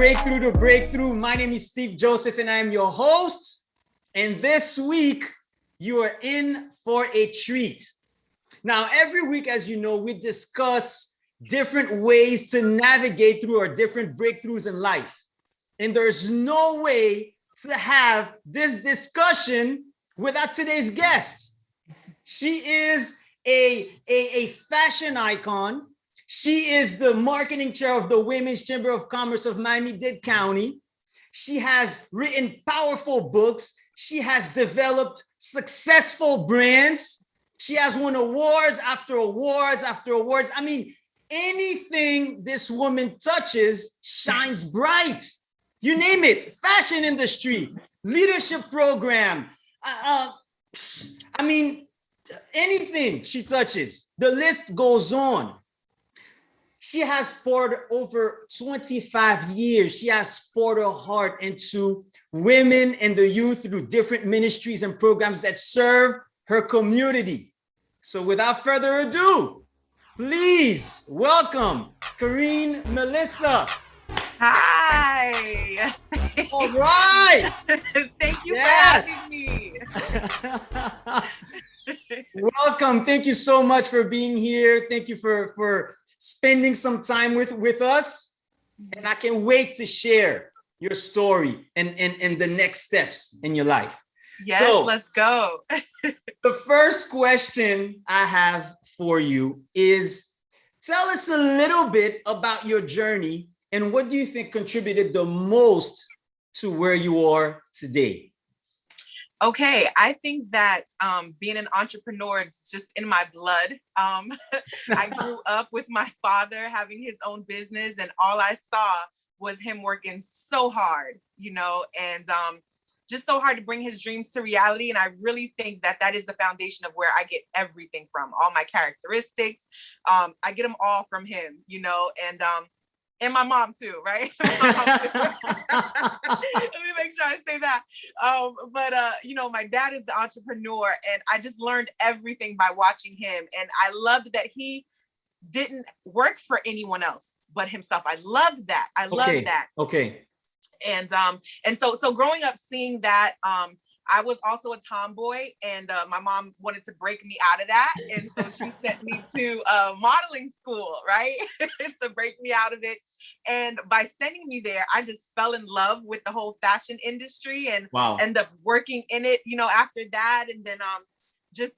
Breakthrough to Breakthrough. My name is Steve Joseph and I am your host. And this week, you are in for a treat. Now, every week, as you know, we discuss different ways to navigate through our different breakthroughs in life. And there's no way to have this discussion without today's guest. She is a fashion icon. She is the marketing chair of the Women's Chamber of Commerce of Miami-Dade County. She has written powerful books. She has developed successful brands. She has won awards after awards after awards. I mean, anything this woman touches shines bright. You name it, fashion industry, leadership program. I mean, anything she touches, the list goes on. She has poured over 25 years. She has poured her heart into women and the youth through different ministries and programs that serve her community. So without further ado, please welcome Karine Melissa. Hi. All right. Thank you for having me. Welcome. Thank you so much for being here. Thank you for spending some time with us. And I can't wait to share your story and the next steps in your life. Yes, so, let's go. The first question I have for you is, tell us a little bit about your journey and what do you think contributed the most to where you are today? Okay, I think that being an entrepreneur is just in my blood. I grew up with my father having his own business, and all I saw was him working so hard, and just so hard to bring his dreams to reality. And I really think that that is the foundation of where I get everything from, all my characteristics. I get them all from him, and my mom too, right? Let me make sure I say that. But my dad is the entrepreneur, and I just learned everything by watching him. And I loved that he didn't work for anyone else but himself. I loved that. I loved that. Okay. And so growing up seeing that, I was also a tomboy, and my mom wanted to break me out of that. And so she sent me to modeling school, right? To break me out of it. And by sending me there, I just fell in love with the whole fashion industry and ended up working in it, after that. And then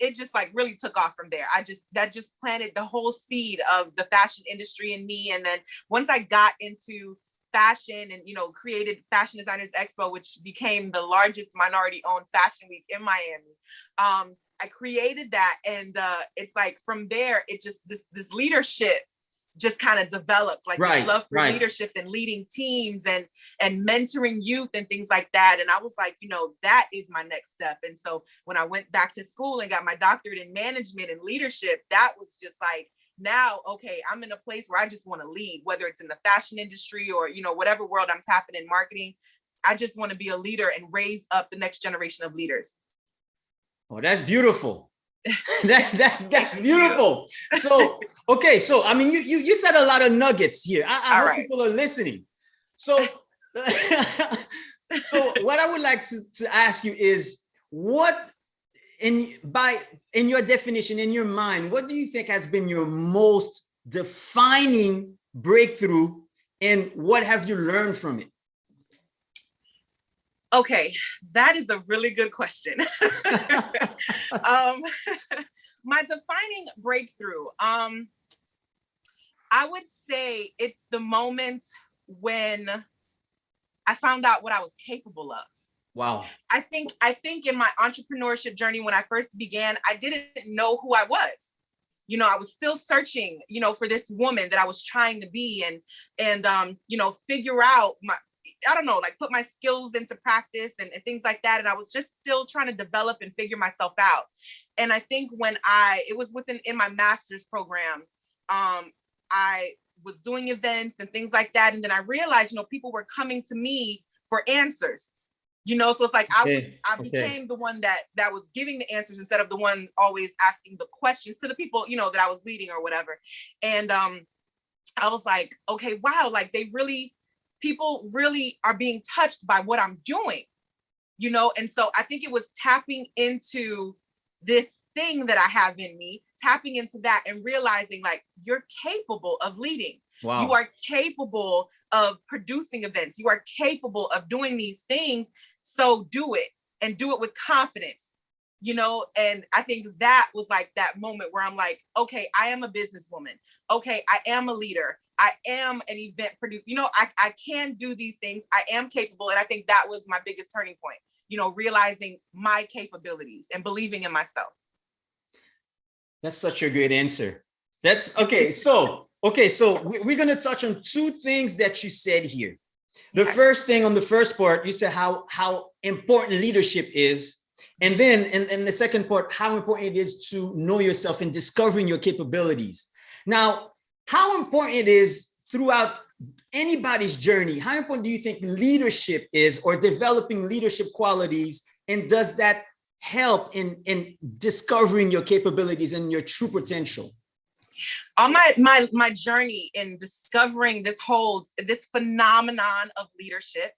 it just like really took off from there. That just planted the whole seed of the fashion industry in me. And then once I got into fashion and created Fashion Designers Expo, which became the largest minority owned fashion week in Miami, I created that, and it's like from there it just this leadership just kind of developed, like this love for leadership and leading teams and mentoring youth and things like that. And I was like, that is my next step. And so when I went back to school and got my doctorate in management and leadership, that was just like, now, okay, I'm in a place where I just want to lead, whether it's in the fashion industry or, whatever world I'm tapping in marketing. I just want to be a leader and raise up the next generation of leaders. Oh, that's beautiful. That's beautiful. So, okay. So, I mean, you said a lot of nuggets here. I hope people are listening. So, so what I would like to ask you is, what in your definition, in your mind, what do you think has been your most defining breakthrough, and what have you learned from it? Okay, that is a really good question. My defining breakthrough, I would say it's the moment when I found out what I was capable of. Wow. I think in my entrepreneurship journey, when I first began, I didn't know who I was. I was still searching, for this woman that I was trying to be and figure out put my skills into practice and things like that. And I was just still trying to develop and figure myself out. And I think when it was in my master's program, I was doing events and things like that. And then I realized, people were coming to me for answers. So it's like I became the one that was giving the answers instead of the one always asking the questions to the people, that I was leading or whatever. And I was like, okay, wow, like they really people really are being touched by what I'm doing, you know? And so I think it was tapping into this thing that I have in me, tapping into that and realizing like, you're capable of leading. Wow. You are capable of producing events. You are capable of doing these things. So do it, and do it with confidence, you know? And I think that was like that moment where I'm like, okay, I am a businesswoman. Okay, I am a leader. I am an event producer. You know, I can do these things. I am capable. And I think that was my biggest turning point, you know, realizing my capabilities and believing in myself. That's such a great answer. That's okay. So we're going to touch on two things that you said here. The first thing on the first part, you said how important leadership is. And then in the second part, how important it is to know yourself and discovering your capabilities. Now, how important it is throughout anybody's journey, how important do you think leadership is, or developing leadership qualities? And does that help in discovering your capabilities and your true potential? On my journey in discovering this phenomenon of leadership,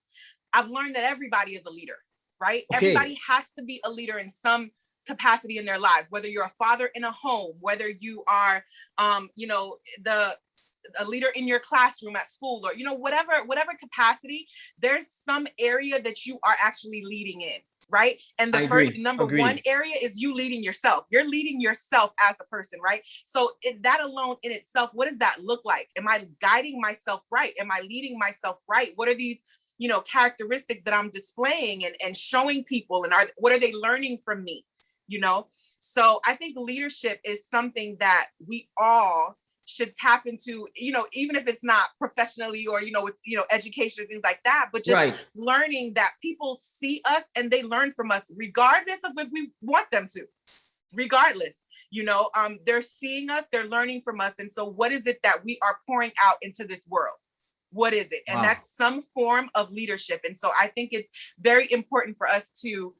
I've learned that everybody is a leader, right? Okay. Everybody has to be a leader in some capacity in their lives, whether you're a father in a home, whether you are, you know, a leader in your classroom at school, or, you know, whatever capacity, there's some area that you are actually leading in. Right. And the number one area is you leading yourself. You're leading yourself as a person. Right. So that alone in itself, what does that look like? Am I guiding myself right? Am I leading myself right? What are these, you know, characteristics that I'm displaying and showing people? And what are they learning from me? You know, so I think leadership is something that we all should tap into, you know, even if it's not professionally or, you know, with, you know, education and things like that, but just learning that people see us and they learn from us, regardless of if we want them to, regardless, you know, they're seeing us, they're learning from us. And so what is it that we are pouring out into this world? What is it? And that's some form of leadership. And so I think it's very important for us to,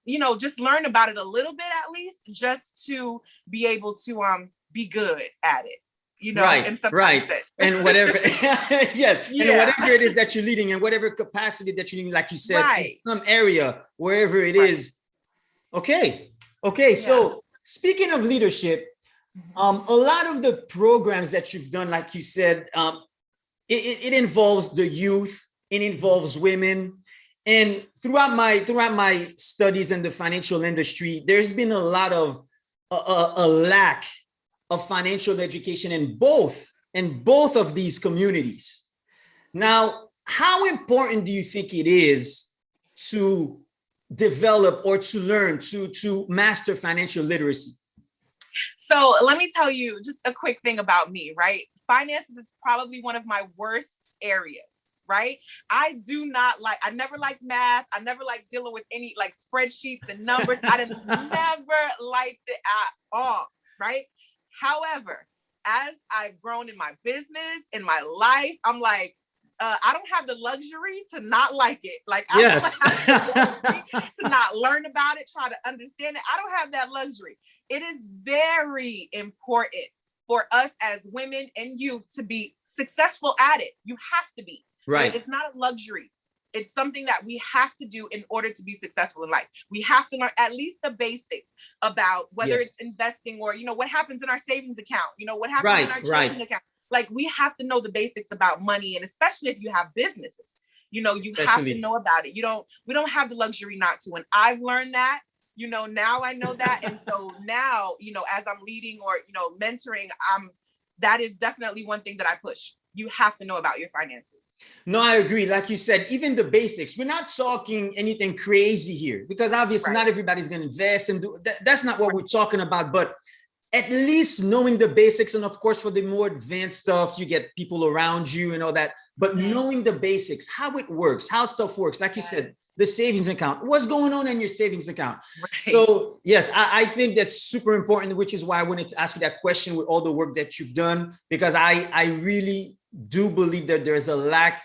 you know, just learn about it a little bit, at least, just to be able to be good at it, you know, and and whatever, yes, and whatever it is that you're leading, and whatever capacity that you're leading, like you said, in some area, wherever it is. Okay. So speaking of leadership, a lot of the programs that you've done, like you said, it involves the youth, it involves women. And throughout my studies in the financial industry, there's been a lot of a lack of financial education in both of these communities. Now, how important do you think it is to develop or to learn to master financial literacy? So let me tell you just a quick thing about me, right? Finances is probably one of my worst areas. Right? I never liked math. I never liked dealing with any like spreadsheets and numbers. I never liked it at all. Right? However, as I've grown in my business, in my life, I'm like, I don't have the luxury to not like it. Like, I don't have the luxury to not learn about it, try to understand it. I don't have that luxury. It is very important for us as women and youth to be successful at it. You have to be. Right. It's not a luxury. It's something that we have to do in order to be successful in life. We have to learn at least the basics about whether it's investing or, you know, what happens in our savings account, you know, what happens in our checking account. Like, we have to know the basics about money, and especially if you have businesses, you know, you have to know about it. We don't have the luxury not to. And I've learned that, you know, now I know that. And so now, you know, as I'm leading or, you know, mentoring, that is definitely one thing that I push. You have to know about your finances. No, I agree. Like you said, even the basics. We're not talking anything crazy here, because obviously not everybody's going to invest and do that. That's not what we're talking about. But at least knowing the basics, and of course, for the more advanced stuff, you get people around you and all that. But knowing the basics, how it works, how stuff works, like you said, the savings account, what's going on in your savings account. So yes, I think that's super important, which is why I wanted to ask you that question with all the work that you've done, because I really do believe that there's a lack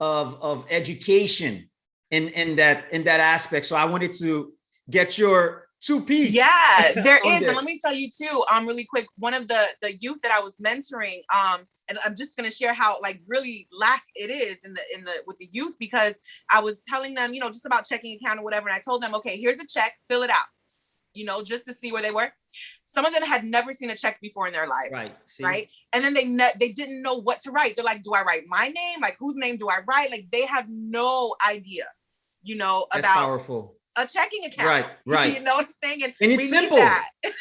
of education in that aspect. So I wanted to get your two-piece Yeah, there on is. And there. let me tell you too, really quick, one of the youth that I was mentoring, and I'm just gonna share how like really lack it is in the with the youth, because I was telling them, just about checking account or whatever. And I told them, okay, here's a check, fill it out, just to see where they were. Some of them had never seen a check before in their lives. Right. See? Right. And then they didn't know what to write. They're like, do I write my name? Like, whose name do I write? Like, they have no idea, That's about powerful. a checking account. Right, right. You know what I'm saying? And it's simple.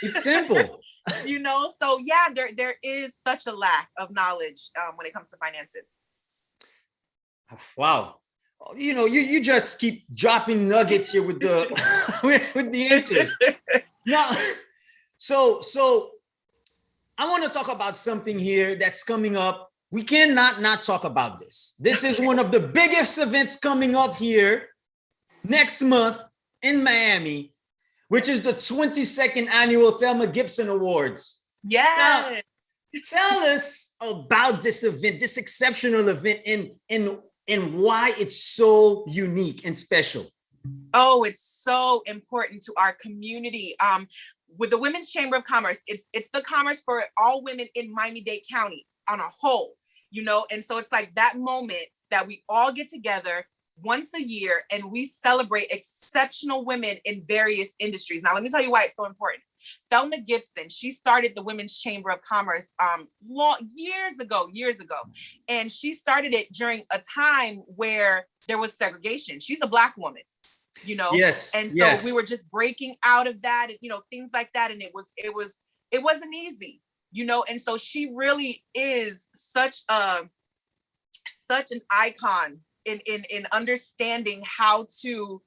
It's simple. So yeah, there is such a lack of knowledge when it comes to finances. Wow. You just keep dropping nuggets here with the with the answers. Now, so I want to talk about something here that's coming up. We cannot not talk about this. This is one of the biggest events coming up here next month in Miami, which is the 22nd annual Thelma Gibson Awards. Yeah. Now, tell us about this event, this exceptional event, and why it's so unique and special. Oh, it's so important to our community. With the Women's Chamber of Commerce, it's the commerce for all women in Miami-Dade County on a whole, and so it's like that moment that we all get together once a year and we celebrate exceptional women in various industries. Now, let me tell you why it's so important. Thelma Gibson, she started the Women's Chamber of Commerce years ago, and she started it during a time where there was segregation. She's a Black woman, Yes. and so yes. we were just breaking out of that, and things like that, and it wasn't easy, and so she really is such an icon in understanding how to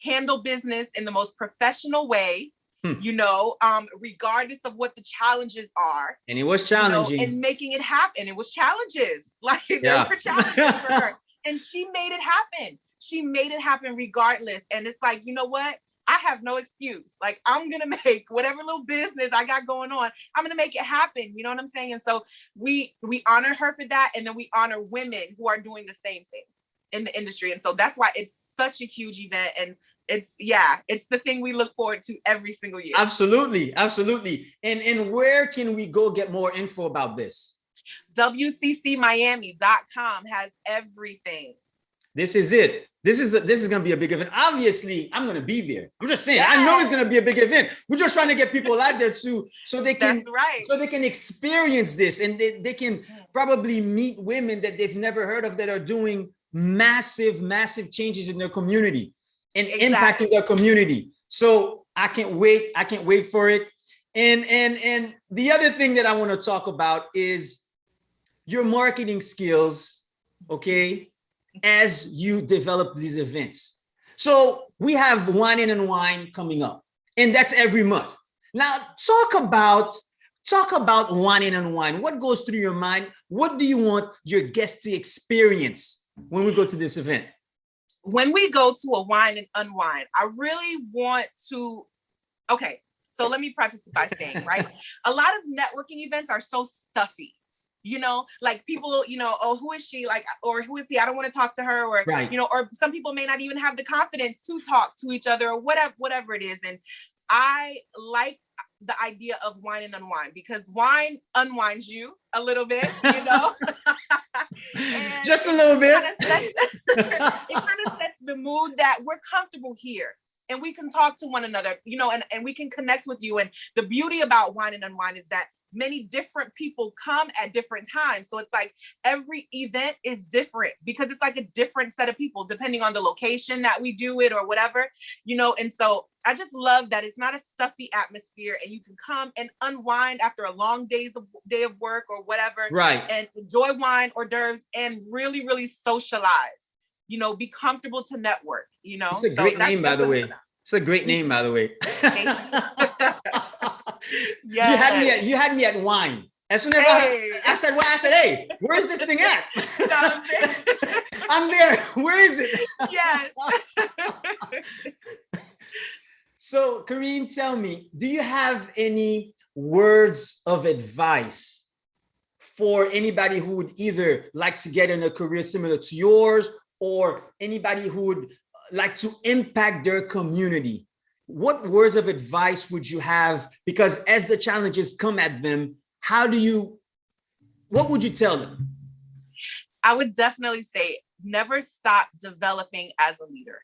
handle business in the most professional way, regardless of what the challenges are. And it was challenging. And making it happen. It was challenges. Like there were challenges for her. And she made it happen. She made it happen regardless. And it's like, you know what? I have no excuse. Like, I'm going to make whatever little business I got going on, I'm going to make it happen. You know what I'm saying? And so we honor her for that. And then we honor women who are doing the same thing in the industry. And so that's why it's such a huge event. And it's the thing we look forward to every single year. Absolutely. And where can we go get more info about this? WCCmiami.com has everything. This is it. This is going to be a big event. Obviously, I'm going to be there. I'm just saying, I know it's going to be a big event. We're just trying to get people out there too, so they can, so they can experience this, and they can probably meet women that they've never heard of that are doing massive changes in their community and impacting their community. So I can't wait for it. And the other thing that I want to talk about is your marketing skills, okay, as you develop these events. So we have Wine and Unwind coming up, and that's every month. Now talk about Wine and Unwind. What goes through your mind? What do you want your guests to experience when we go to this event? When we go to a Wine and Unwind, I really want to, okay, so let me preface it by saying, right? A lot of networking events are so stuffy, like people, oh, who is she? Like, or who is he? I don't want to talk to her, or, or some people may not even have the confidence to talk to each other, or whatever it is. And I like the idea of Wine and Unwind because wine unwinds you a little bit, just a little bit. It kind of sets the mood that we're comfortable here and we can talk to one another, and we can connect with you. And the beauty about Wine and Unwind is that many different people come at different times. So it's like every event is different because it's like a different set of people depending on the location that we do it or whatever, and so I just love that it's not a stuffy atmosphere and you can come and unwind after a long day of work or whatever, right? And enjoy wine, hors d'oeuvres, and really, really socialize, be comfortable to network, It's a great name, by the way. It's a great name, by the way. Yes. You had me at wine. As soon as I said, well, I said, hey, where's this thing at? I'm there. Where is it? Yes. So, Karine, tell me, do you have any words of advice for anybody who would either like to get in a career similar to yours or anybody who would like to impact their community? what words of advice would you have? Because as the challenges come at them, what would you tell them? I would definitely say never stop developing as a leader.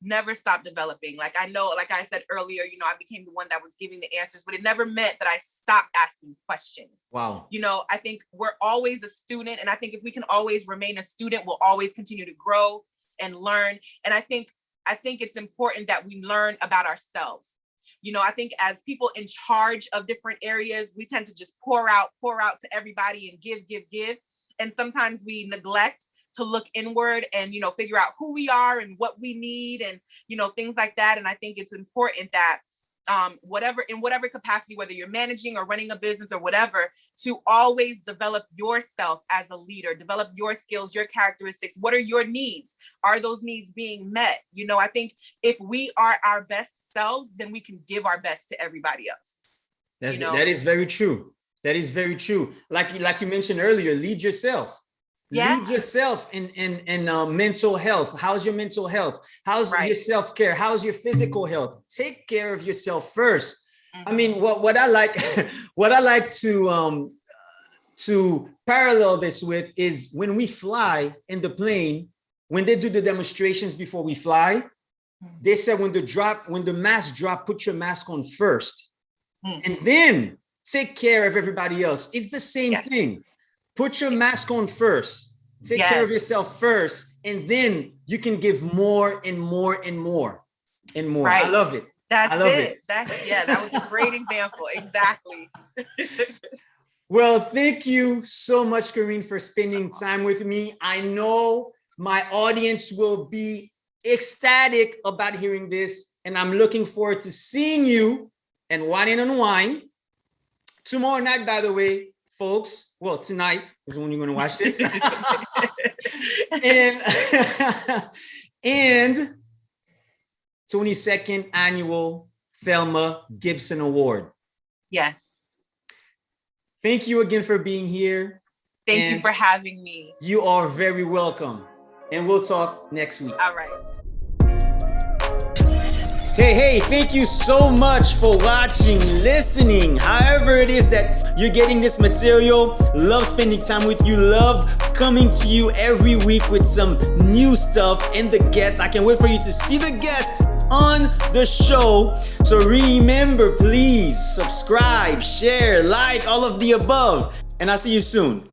Never stop developing. Like I know, like I said earlier, I became the one that was giving the answers, but it never meant that I stopped asking questions. Wow. I think we're always a student. And I think if we can always remain a student, we'll always continue to grow and learn. And I think it's important that we learn about ourselves. I think as people in charge of different areas, we tend to just pour out to everybody and give. And sometimes we neglect to look inward and, figure out who we are and what we need and, things like that. And I think it's important that in whatever capacity, whether you're managing or running a business or whatever, to always develop yourself as a leader, develop your skills, your characteristics. What are your needs? Are those needs being met? I think if we are our best selves, then we can give our best to everybody else. That is very true. That is very true. Like you mentioned earlier, lead yourself. Yeah. Lead yourself in mental health. How's your mental health? How's your self-care? How's your physical health? Take care of yourself first. Mm-hmm. I mean, what I like, what I like to parallel this with is when we fly in the plane, when they do the demonstrations before we fly, they said when the mask drop, put your mask on first, and then take care of everybody else. It's the same thing. Put your mask on first. Take care of yourself first, and then you can give more and more and more and more. Right. I love it. That was a great example. Exactly. Well, thank you so much, Karine, for spending time with me. I know my audience will be ecstatic about hearing this, and I'm looking forward to seeing you and Wine and Unwind tomorrow night, by the way, folks. Well, tonight is when you're going to watch this. and 22nd annual Therma Gibson Award. Yes. Thank you again for being here. Thank you for having me. You are very welcome. And we'll talk next week. All right. Hey, thank you so much for watching, listening, however it is that you're getting this material. Love spending time with you. Love coming to you every week with some new stuff and the guests. I can't wait for you to see the guests on the show. So remember, please subscribe, share, like, all of the above. And I'll see you soon.